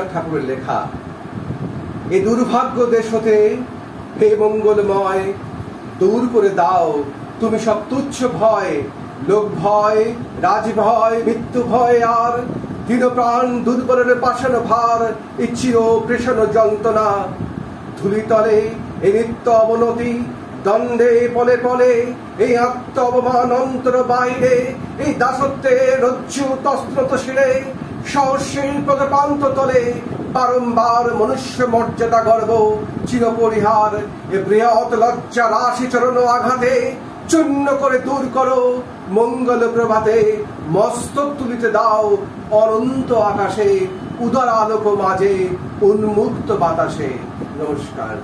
রবীন্দ্রনাথ ঠাকুরের লেখা। এ দুর্ভাগ্য দেশ হতে হে মঙ্গলময়, দূর করে দাও তুমি সব তুচ্ছ ভয়, লোক ভয়, রাজ ভয়, মৃত্যু ভয়, আর দৃঢ় প্রাণ দুর্বলের পাষাণ ভার, ইচ্ছির প্রেষণ যন্ত্রণা। ধুলিতলে এই নিত্য অবনতি, দ্বন্দ্বে পলে পলে এই আত্ম অবমান অন্তর বাইরে, এই দাসত্বের রজ্জু তস্ত্রত শিরে, সহস্রীর প্রকান্ত তলে বারংবার মনুষ্য মর্যাদা গর্ব চিরপরিহার। এ বৃহৎ লজ্জা রাশি চরণ আঘাতে চূর্ণ করে দূর করো মঙ্গল প্রভাতে। মস্তক তুলিতে দাও অনন্ত আকাশে, উদার আলোক মাঝে উন্মুক্ত বাতাসে। নমস্কার।